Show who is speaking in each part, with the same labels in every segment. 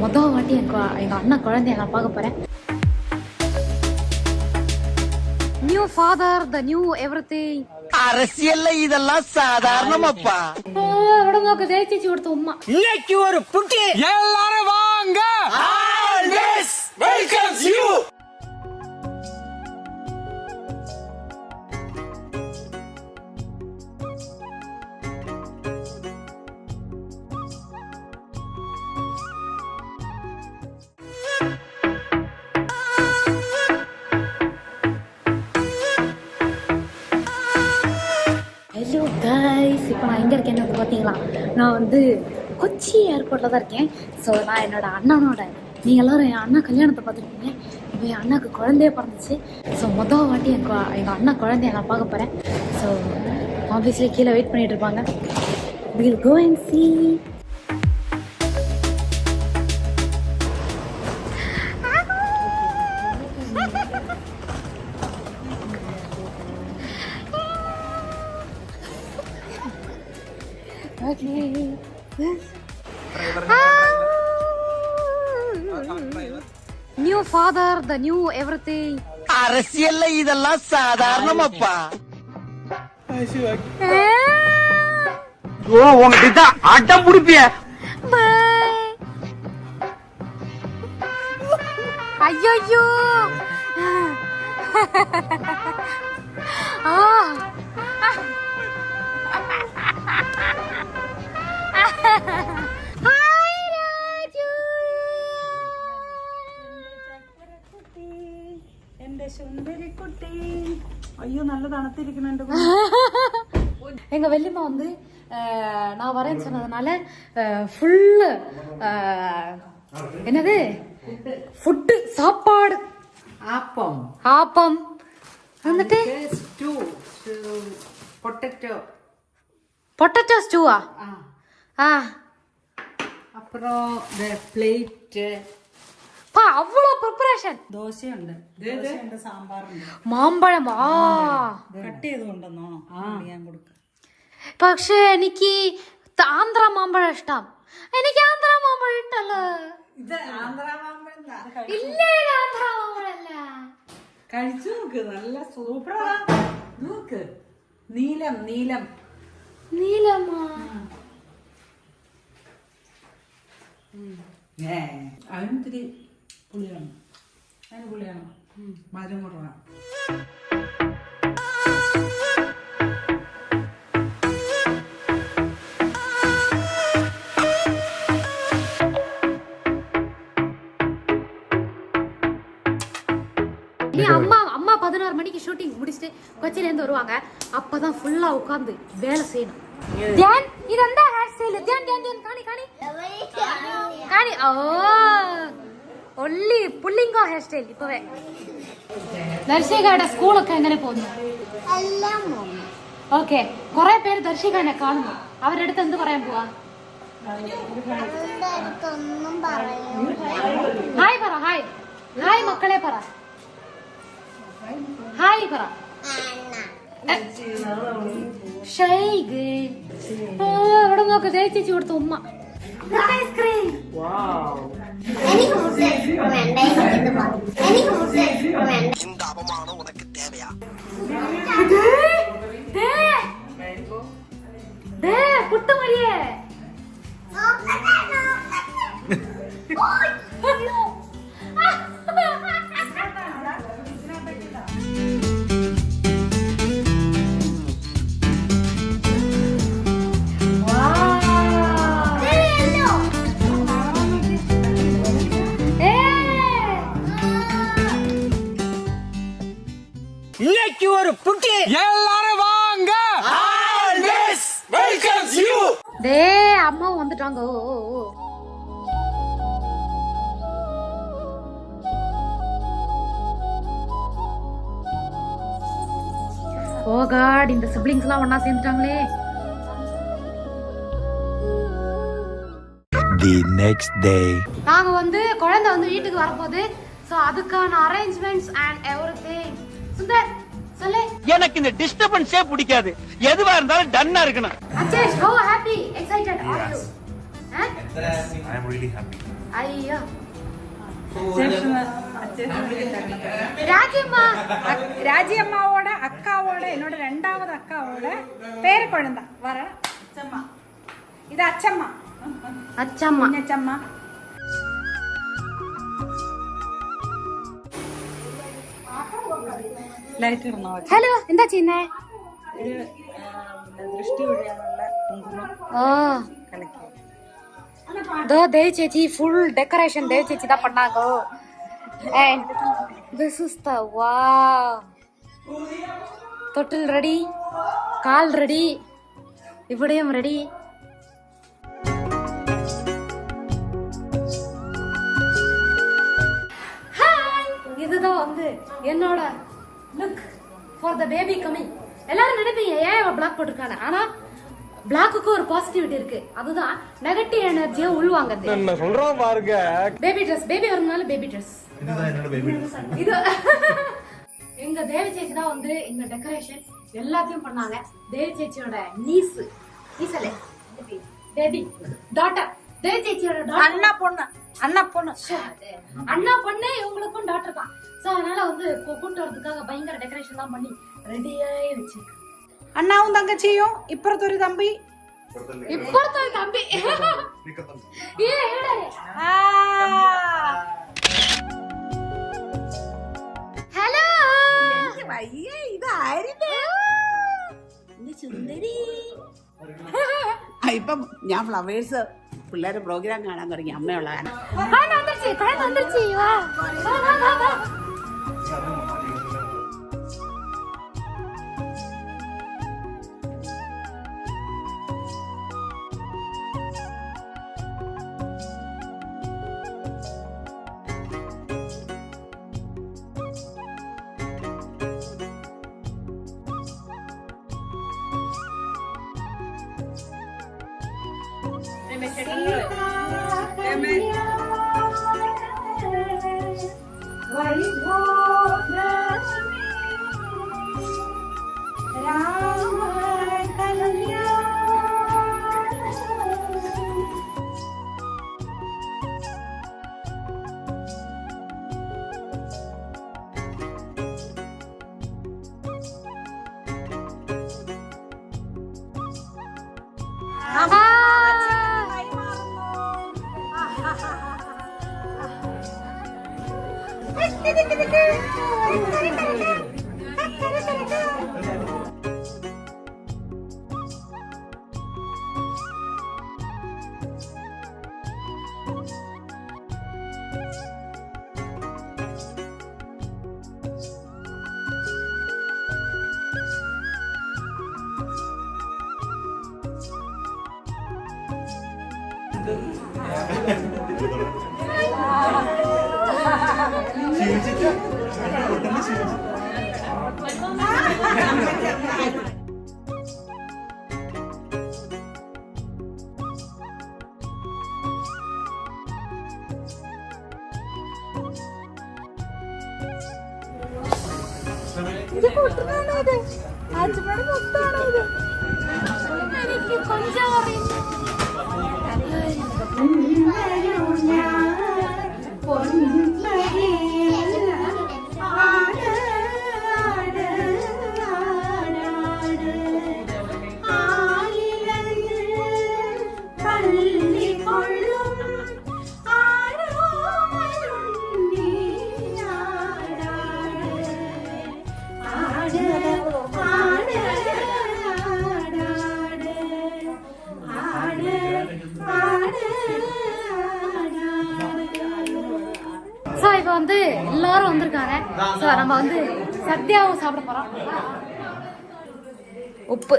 Speaker 1: முதல் வாட்டி எங்க அண்ணா குழந்தைய நான் பார்க்க போறேன். New father, the new everything.
Speaker 2: அரசியல்ல இதெல்லாம் சாதாரணமாப்பா.
Speaker 1: അവിടെ നോക്ക് ജയിച്ചു കൊടുത്ത ഉമ്മ.
Speaker 2: இன்னைக்கு ஒரு புட்டி. எல்லாரும் வாங்க. Always welcomes you.
Speaker 1: Hello guys, இப்போ நான் எங்கே இருக்கேன்னு பார்த்தீங்களா? நான் வந்து கொச்சி ஏர்போர்ட்டில் தான் இருக்கேன். ஸோ நான் என்னோட அண்ணனோட, நீங்கள் எல்லோரும் என் அண்ணா கல்யாணத்தை பார்த்துருக்கீங்க. இப்போ என் அண்ணாக்கு குழந்தைய பிறந்துச்சு. ஸோ மொதல் வாட்டி எங்கள் அண்ணா குழந்தைய நான் பார்க்க போகிறேன். ஸோ ஆஃபீஸ்லேயே கீழே வெயிட் பண்ணிகிட்டு இருப்பாங்க. We'll go and see. Okay. New father, the new everything.
Speaker 2: அரசியல்ல இதெல்லாம் சாதாரணமாப்பா. ஓ உங்ககிட்ட அடம் புடிப்பிய.
Speaker 1: ஐயோ.
Speaker 3: എന്റെ സുന്ദരി കുട്ടി. അയ്യോ നല്ല തണുത്തിരിക്കുന്നുണ്ട്.
Speaker 1: எங்க வெள்ளிமா வந்து நான் வரேன்னு சொன்னதுனால ஃபுல்லு என்னது ஃபுட்டு, சாப்பாடு,
Speaker 3: ആപ്പം
Speaker 1: ஆப்பம் வந்துட்டு
Speaker 3: സ്റ്റൂ പൊട്ടറ്റോ
Speaker 1: பொட்டேட்டோ ஸ்டூவா? ஆ
Speaker 3: അപ്പുറം പ്ലേറ്റ്
Speaker 1: பா, அவ்வளோ ப்ரிப்பரேஷன்.
Speaker 3: ദോശയുണ്ട്, ദോശയുണ്ട്, സാമ്പാറുണ്ട്,
Speaker 1: മാമ്പഴം. ആ
Speaker 3: കട്ട് ചെയ്ത് കൊണ്ടുവന്നോ ഞാൻ കൊടുക്കാം.
Speaker 1: പക്ഷേ എനിക്ക് ആന്ധ്ര മാമ്പഴം ഇഷ്ടം. എനിക്ക് ആന്ധ്ര മാമ്പഴം ഇഷ്ടല്ല.
Speaker 3: ഇത് ആന്ധ്ര മാമ്പഴം
Speaker 1: ഇല്ലേ, ആന്ധ്ര മാമ്പഴല്ല.
Speaker 3: കഴിച്ചു നോക്ക്, നല്ല സൂപ്പറാ. നോക്ക്, നീലം നീലം
Speaker 1: നീലമാ.
Speaker 3: അതിനൊത്തിരി പുളിയാണ്, അതിന് പുളിയാണ്, മധുരം കുറവാണ്.
Speaker 1: அம்மா 16 மணிக்கு ஷூட்டிங் முடிச்சுட்டு கொச்சில இருந்து வருவாங்க. அப்பதான் ஃபுல்லா உட்கார்ந்து வேலை செய்யணும். தியான், இது அந்த ஹேர் ஸ்டைல். தியான் தியான் தியான் காணி காணி காணி. ஓ ഒള്ളി പുള്ളിങ്കോ ഹെയർ സ്റ്റൈൽ. ഇപ്പവേ ദർശികയുടെ സ്കൂളൊക്കെ എങ്ങനെ പോകുന്നു? ഓക്കെ, കുറെ പേര് ദർശികനെ കാണുന്നു. അവരുടെ അടുത്ത് എന്ത് പറയാൻ പോവാ? ഹായ് പറ. ഹായ് ഹായ് മക്കളെ പറ. ഹായ് പറ. അവിടെ നോക്ക്, ജയിച്ചു കൊടുത്ത ഉമ്മ. ഐസ്ക്രീം.
Speaker 2: இந்த அவமானம் உனக்கு தேவையா?
Speaker 1: പുട്ടുമരിയേ.
Speaker 2: இன்னைக்கு ஒரு புட்டி. எல்லாரும் வாங்க. Always welcomes you.
Speaker 1: டே அம்மா வந்துட்டாங்க. ஓ காட், இந்த சிப்லிங்ஸ் எல்லாம் ஒண்ணா சேர்ந்துட்டாங்களே.
Speaker 2: The next day.
Speaker 1: நாங்க வந்து குழந்தை வந்து வீட்டுக்கு வரப்போகுது. சோ அதுக்கான அரேஞ்ச்மெண்ட்ஸ் அண்ட் எவ்ரிதிங். சுந்தர் சொல்லு.
Speaker 2: எனக்கு இந்த டிஸ்டர்பன்ஸே பிடிக்காது. எதுவா இருந்தாலும் டன்னா இருக்கணும்.
Speaker 1: அச்சேஷ், how happy, excited are you?
Speaker 4: I am really happy.
Speaker 1: അയ്യോ
Speaker 3: അച്ഛന് രാജിയമ്മാവോட അക്കാവോட എന്നോട് രണ്ടാമത് അക്കാവോட പേര് കുഴന്ത വര അച്ചമ്മ ഇത് അച്ചമ്മ
Speaker 1: അച്ചമ്മ
Speaker 3: അച്ചമ്മ ലൈറ്റ് ഇടണോ
Speaker 1: ഹലോ എന്താ ചെയ്യുന്നേ
Speaker 3: ഒരു ദൃഷ്ടി ഒഴിയാനുള്ള കുങ്കുമം
Speaker 1: ഓ
Speaker 3: കലക്കി
Speaker 1: ദോ ദേവ് ചേച്ചി ഫുൾ ഡെക്കറേഷൻ ദേവ് ചേച്ചി தான் பண்ணாங்க and this is the wow தொட்டில் ரெடி கால் ரெடி இവിടെയും ரெடி இதுதான் வந்து என்னோட look for the baby coming எல்லாரும் நினைப்பீங்க ஏன் இவ பிளாக் போட்டிருக்கானு ஆனா பிளாக்குக்கு ஒரு பாசிட்டிவிட்டி இருக்கு அதுதான் நெகட்டிவ் எனர்ஜியை உள்வாங்குது
Speaker 2: என்ன சொல்றோம் பாருங்க
Speaker 1: பேபி ட்ரெஸ் பேபி வரனால பேபி ட்ரெஸ் இது எங்க தேவி சேச்சி தான் வந்து எங்க டெக்கரேஷன் எல்லாத்தையும் பண்ணாங்க தேவி சேச்சியோட நீசலே பேபி டாட்டர் தேவி சேச்சியோட
Speaker 3: அண்ணா பொண்ணு
Speaker 1: அண்ணா பொண்ணு இவங்களுக்கும் டாக்டர் தான் சோ அதனால வந்து கூட்டு வரதுக்காக பயங்கர டெக்கரேஷன் எல்லாம் பண்ணி ரெடியாயே வச்சிருக்கு
Speaker 3: அண்ணாவும் தங்கச்சியும் இப்புறத்தொரு தம்பி
Speaker 1: இப்போதான் தம்பி ഹലോ
Speaker 4: ഇപ്പം ഞാൻ ഫ്ലവേഴ്സ് പിള്ളേരെ പ്രോഗ്രാം കാണാൻ തുടങ്ങി അമ്മയുള്ള കാരണം
Speaker 1: வந்துருச்சு வா
Speaker 3: ഇത് കൂട്ടുന്നതാണോ ഇത് ആച്ചമ്മയുടെ മുത്താണോ ഇത്
Speaker 1: എനിക്ക് കൊഞ്ചം അറിയുന്നു சோ இப்ப வந்து எல்லாரும் வந்திருக்காங்க சோ நம்ம வந்து சத்யாவும் சாப்பிட போறோம் உப்பு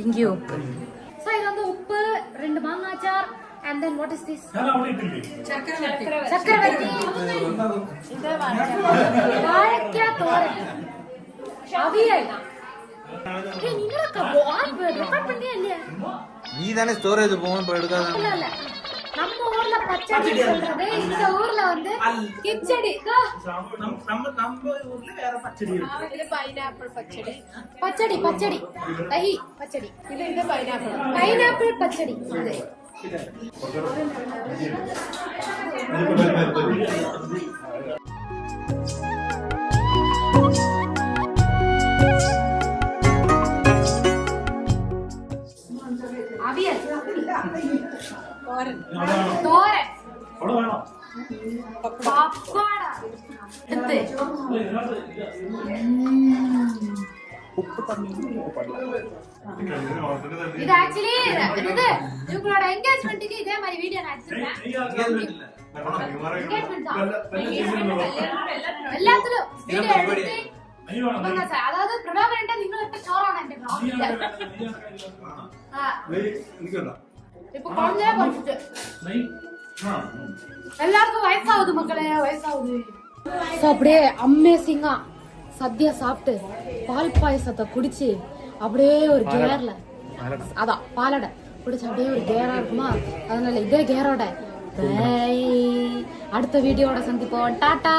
Speaker 1: இங்கே உப்பு சோ இது வந்து உப்பு 2 மாங்காய் அச்சார் and then what is this சக்கரவர்த்தி வாழைக்காய் தோரன் அவியல் ஏய் நீங்க ரெக்கார்ட் பண்ணியா இல்லையா
Speaker 2: நீ தானே ஸ்டோரேஜ் போகணும் போய் எடுக்காத
Speaker 1: இல்ல இல்ல நம்ம ஊர்ல பச்சடி சொல்றது இந்த ஊர்ல வந்து கிச்சடி
Speaker 5: நம்ம ஊர்ல வேற பச்சடி இருக்கு
Speaker 6: இது பைனாப்பிள் பச்சடி
Speaker 1: பச்சடி தஹி பச்சடி
Speaker 6: இது பைனாப்பிள்
Speaker 1: பைனாப்பிள் பச்சடி இது அவியல்
Speaker 3: തോരൻ
Speaker 1: തോരൻ
Speaker 5: അവിടെ വേണോ
Speaker 1: പക്കോട എടുത്ത് இது ஆக்சுவலி இது இவங்களோட என்கேஜ்மெண்ட்டுக்கு இதே மாதிரி வீடியோ நான் எடுத்துட்டேன் என்கேஜ்மெண்ட் தான் எல்லாத்துலயும் வீடியோ எடுத்து ഇതൊക്കെ അതായത് പ്രഭാകരന്റെ നിങ്ങളിട്ട ചോറാണ് എന്റെ ഇപ്പൊ കുഴഞ്ഞേ കുറച്ചിട്ട് எல்லாருக்கும் வயசாகுது மக்களே வயசாகுது அப்படியே அமேசிங்கா சத்யா சாப்பிட்டு பால் பாயசத்தை குடிச்சு அப்படியே ஒரு கேர்ல அதான் பாலடை குடிச்சு அப்படியே ஒரு கேரா இருக்குமா அதனால இதே கேரோட அடுத்த வீடியோட சந்திப்போம் டாடா